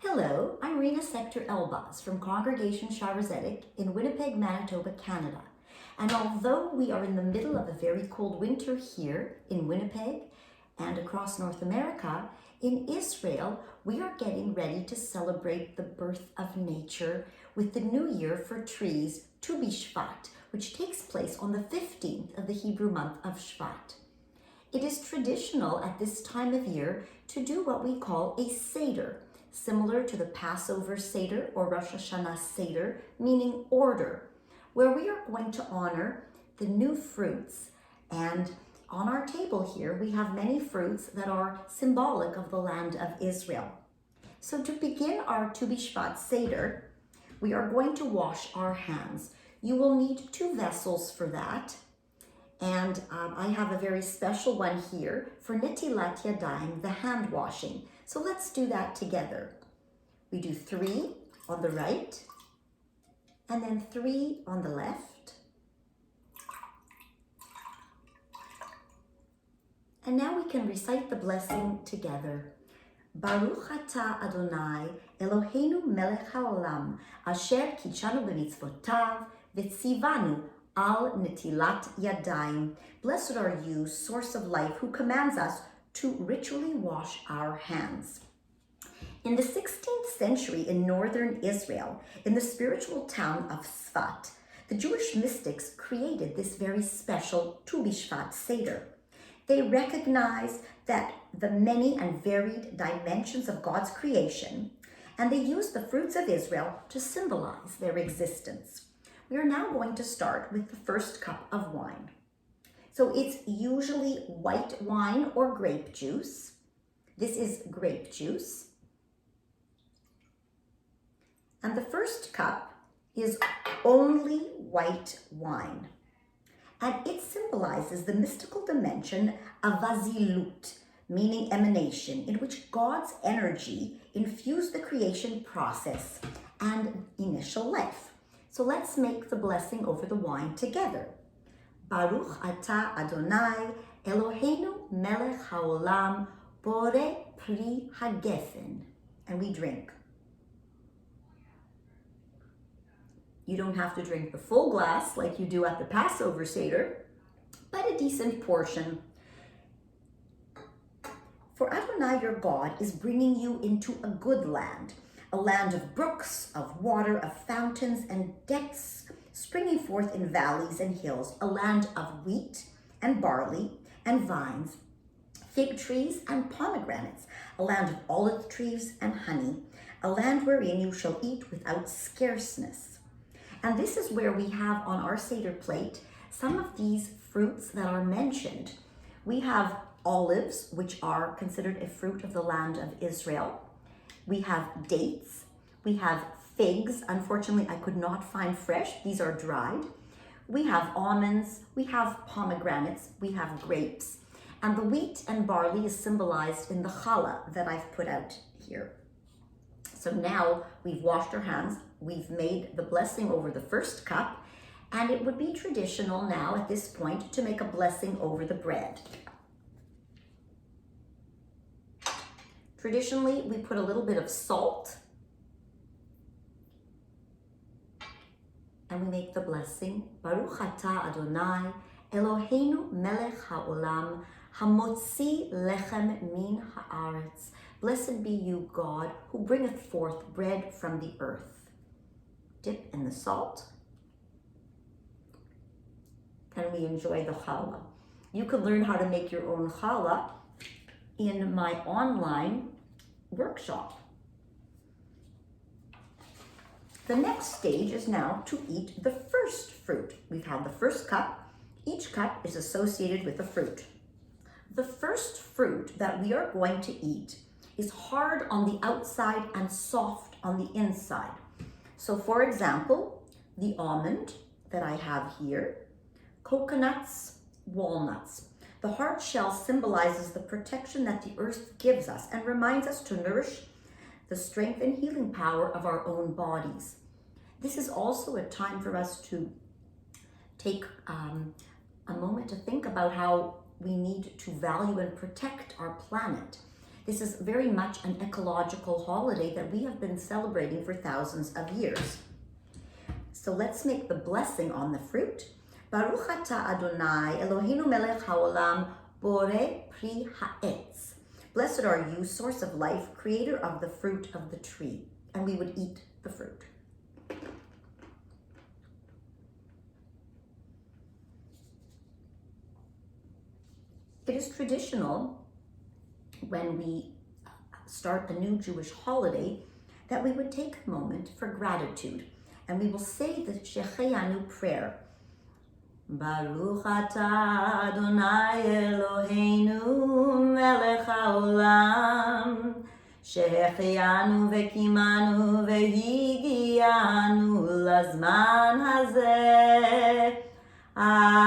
Hello, I'm Rena Secter Elbaze from Congregation Shaare Zedek in Winnipeg, Manitoba, Canada. And although we are in the middle of a very cold winter here in Winnipeg and across North America, in Israel, we are getting ready to celebrate the birth of nature with the new year for trees, Tu B'Shvat, which takes place on the 15th of the Hebrew month of Shvat. It is traditional at this time of year to do what we call a Seder, similar to the Passover Seder or Rosh Hashanah Seder, meaning order, where we are going to honor the new fruits. And on our table here, we have many fruits that are symbolic of the land of Israel. So to begin our Tu B'Shvat Seder, we are going to wash our hands. You will need 2 vessels for that. And I have a very special one here for Netilat Yadayim, the hand washing. So let's do that together. We do 3 on the right, and then 3 on the left. And now we can recite the blessing together. Baruch atah Adonai, Eloheinu melech haolam, asher kitshanu b'mitzvotav, v'tzivanu al netilat yadayim. Blessed are you, source of life, who commands us to ritually wash our hands. In the 16th century in northern Israel, in the spiritual town of Tzfat, the Jewish mystics created this very special Tu B'Shvat Seder. They recognized that the many and varied dimensions of God's creation, and they used the fruits of Israel to symbolize their existence. We are now going to start with the first cup of wine. So it's usually white wine or grape juice. This is grape juice. And the first cup is only white wine. And it symbolizes the mystical dimension of vazilut, meaning emanation, in which God's energy infused the creation process and initial life. So let's make the blessing over the wine together. Baruch atah Adonai, Eloheinu melech haolam, borei pri hagefen. And we drink. You don't have to drink the full glass like you do at the Passover Seder, but a decent portion. For Adonai your God is bringing you into a good land, a land of brooks, of water, of fountains and depths, springing forth in valleys and hills, a land of wheat and barley and vines, fig trees and pomegranates, a land of olive trees and honey, a land wherein you shall eat without scarceness. And this is where we have on our Seder plate some of these fruits that are mentioned. We have olives, which are considered a fruit of the land of Israel. We have dates. We have figs. Unfortunately, I could not find fresh. These are dried. We have almonds. We have pomegranates. We have grapes. And the wheat and barley is symbolized in the challah that I've put out here. So now we've washed our hands. We've made the blessing over the first cup. And it would be traditional now at this point to make a blessing over the bread. Traditionally, we put a little bit of salt. And we make the blessing. Baruch atah Adonai, Eloheinu melech haolam, hamotzi lechem min haaretz. Blessed be you, God, who bringeth forth bread from the earth. Dip in the salt. And we enjoy the challah. You can learn how to make your own challah in my online workshop. The next stage is now to eat the first fruit. We've had the first cup. Each cup is associated with a fruit. The first fruit that we are going to eat is hard on the outside and soft on the inside. So for example, the almond that I have here, coconuts, walnuts. The hard shell symbolizes the protection that the earth gives us and reminds us to nourish the strength and healing power of our own bodies. This is also a time for us to take a moment to think about how we need to value and protect our planet. This is very much an ecological holiday that we have been celebrating for thousands of years. So let's make the blessing on the fruit. Baruch atah Adonai Eloheinu melech haolam borei pri ha'etz. Blessed are you, source of life, creator of the fruit of the tree. And we would eat the fruit. It is traditional when we start a new Jewish holiday that we would take a moment for gratitude. And we will say the Shehecheyanu prayer. Baruch atah Adonai Eloheinu melech haolam Shehecheyanu vekimanu vehigianu lazman hazeh. Amen.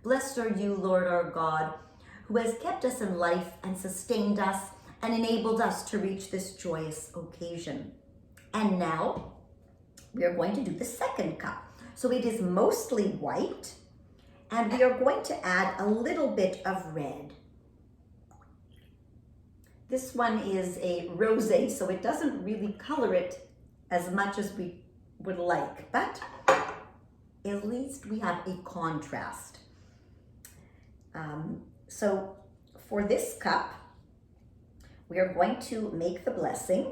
Blessed are you, Lord our God, who has kept us in life and sustained us and enabled us to reach this joyous occasion. And now we are going to do the second cup. So it is mostly white, and we are going to add a little bit of red. This one is a rosé, so it doesn't really color it as much as we would like, but at least we have a contrast. So for this cup, we are going to make the blessing.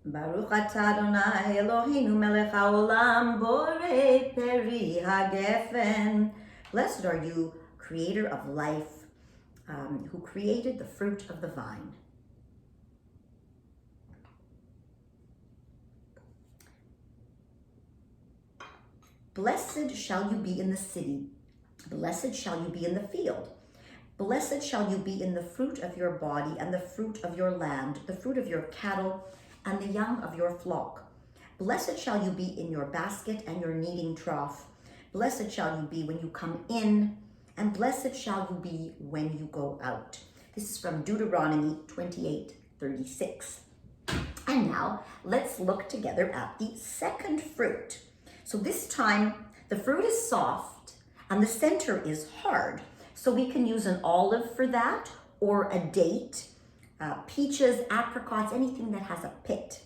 Baruch atah Adonai Eloheinu melech haolam borei peri hagefen. Blessed are you, creator of life, who created the fruit of the vine. Blessed shall you be in the city. Blessed shall you be in the field. Blessed shall you be in the fruit of your body and the fruit of your land, the fruit of your cattle and the young of your flock. Blessed shall you be in your basket and your kneading trough. Blessed shall you be when you come in, and blessed shall you be when you go out. This is from Deuteronomy 28:36. And now let's look together at the second fruit. So this time the fruit is soft and the center is hard. So we can use an olive for that, or a date, peaches, apricots, anything that has a pit.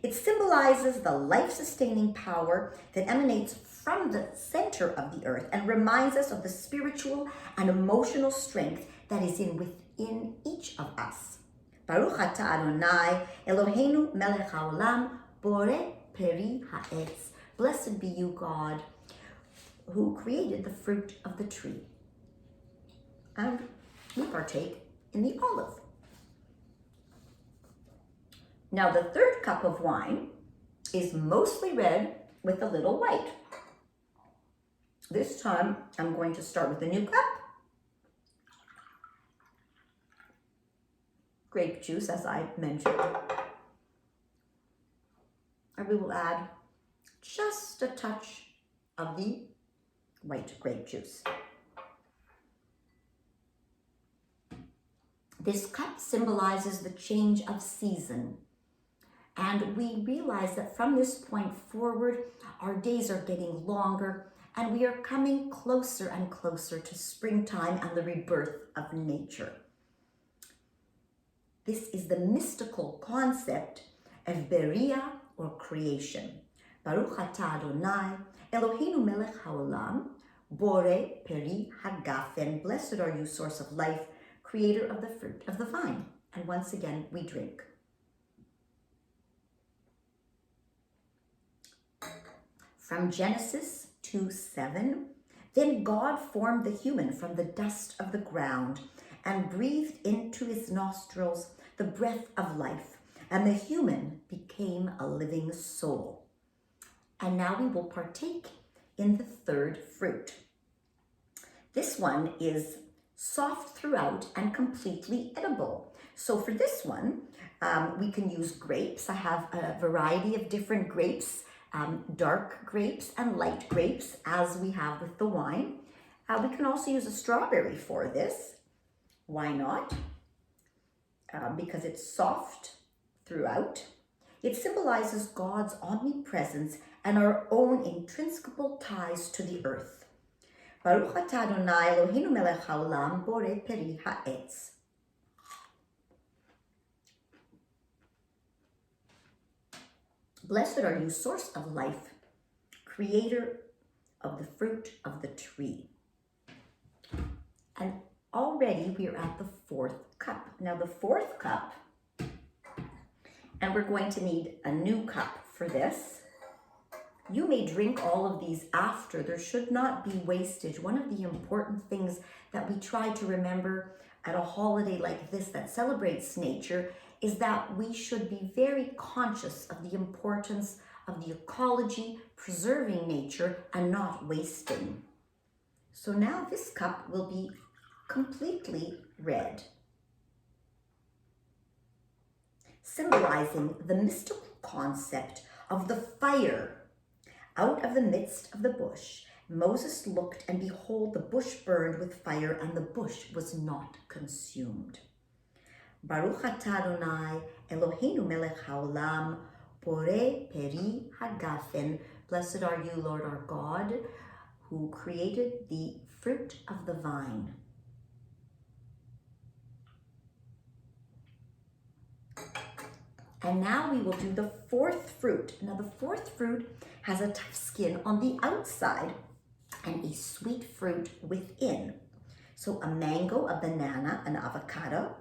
It symbolizes the life-sustaining power that emanates from the center of the earth and reminds us of the spiritual and emotional strength that is within each of us. Baruch atah Adonai Eloheinu melech haolam borei peri ha'etz. Blessed be you, God, who created the fruit of the tree. And we partake in the olive. Now the third cup of wine is mostly red with a little white. This time I'm going to start with a new cup. Grape juice, as I mentioned. And we will add just a touch of the white grape juice. This cup symbolizes the change of season. And we realize that from this point forward, our days are getting longer and we are coming closer and closer to springtime and the rebirth of nature. This is the mystical concept of Beriah, or creation. Baruch atah Adonai Eloheinu melech haolam borei peri hagafen. Blessed are you, source of life, creator of the fruit of the vine. And once again, we drink. From Genesis 2:7, then God formed the human from the dust of the ground and breathed into his nostrils the breath of life, and the human became a living soul. And now we will partake in the third fruit. This one is soft throughout and completely edible. So for this one, we can use grapes. I have a variety of different grapes, dark grapes and light grapes, as we have with the wine. We can also use a strawberry for this. Why not? because it's soft throughout. It symbolizes God's omnipresence and our own intrinsicable ties to the earth. Baruch atah Adonai Eloheinu melech haolam borei peri ha'etz. Blessed are you, source of life, creator of the fruit of the tree. And already we are at the fourth cup. Now the fourth cup, and we're going to need a new cup for this. You may drink all of these after. There should not be wastage. One of the important things that we try to remember at a holiday like this that celebrates nature is that we should be very conscious of the importance of the ecology, preserving nature, and not wasting. So now this cup will be completely red, symbolizing the mystical concept of the fire. Out of the midst of the bush, Moses looked, and behold, the bush burned with fire, and the bush was not consumed. Baruch atah Adonai Eloheinu melech haolam borei peri hagafen. Blessed are you, Lord our God, who created the fruit of the vine. And now we will do the fourth fruit. Now the fourth fruit has a tough skin on the outside and a sweet fruit within. So a mango, a banana, an avocado,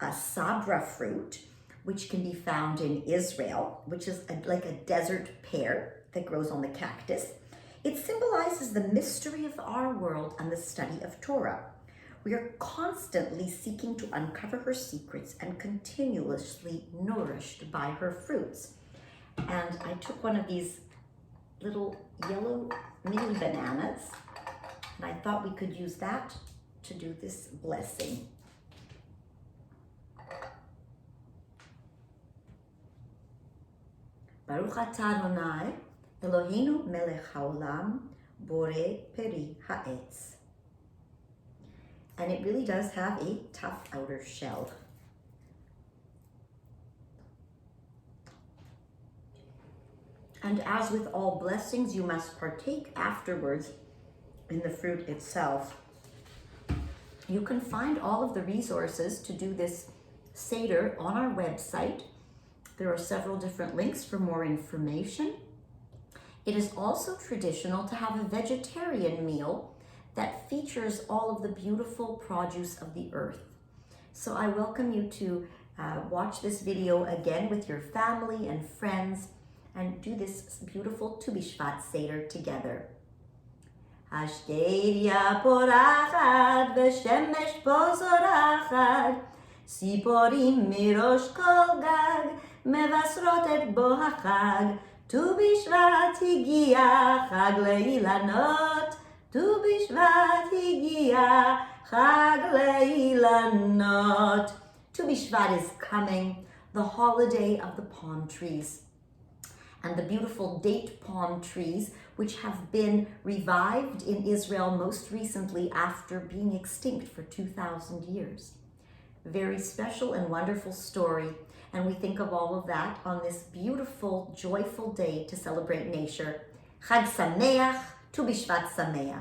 a sabra fruit, which can be found in Israel, which is like a desert pear that grows on the cactus. It symbolizes the mystery of our world and the study of Torah. We are constantly seeking to uncover her secrets and continuously nourished by her fruits. And I took one of these little yellow mini bananas, and I thought we could use that to do this blessing. Baruch atah Adonai Eloheinu melech haolam borei peri ha'etz. And it really does have a tough outer shell. And as with all blessings, you must partake afterwards in the fruit itself. You can find all of the resources to do this Seder on our website. There are several different links for more information. It is also traditional to have a vegetarian meal that features all of the beautiful produce of the earth. So I welcome you to watch this video again with your family and friends and do this beautiful Tu B'Shvat Seder together. Ashkeria porachat v'shemesh po zorachat, siporim mirosh kol gag mevasrot et bo hachag, Tu B'Shvat higia chag leilanot, Tu B'Shvat higia chag leilanot. Tu B'Shvat is coming, the holiday of the palm trees and the beautiful date palm trees, which have been revived in Israel most recently after being extinct for 2,000 years. Very special and wonderful story, and we think of all of that on this beautiful, joyful day to celebrate nature. Chag Sameach, Tu B'Shvat Sameach.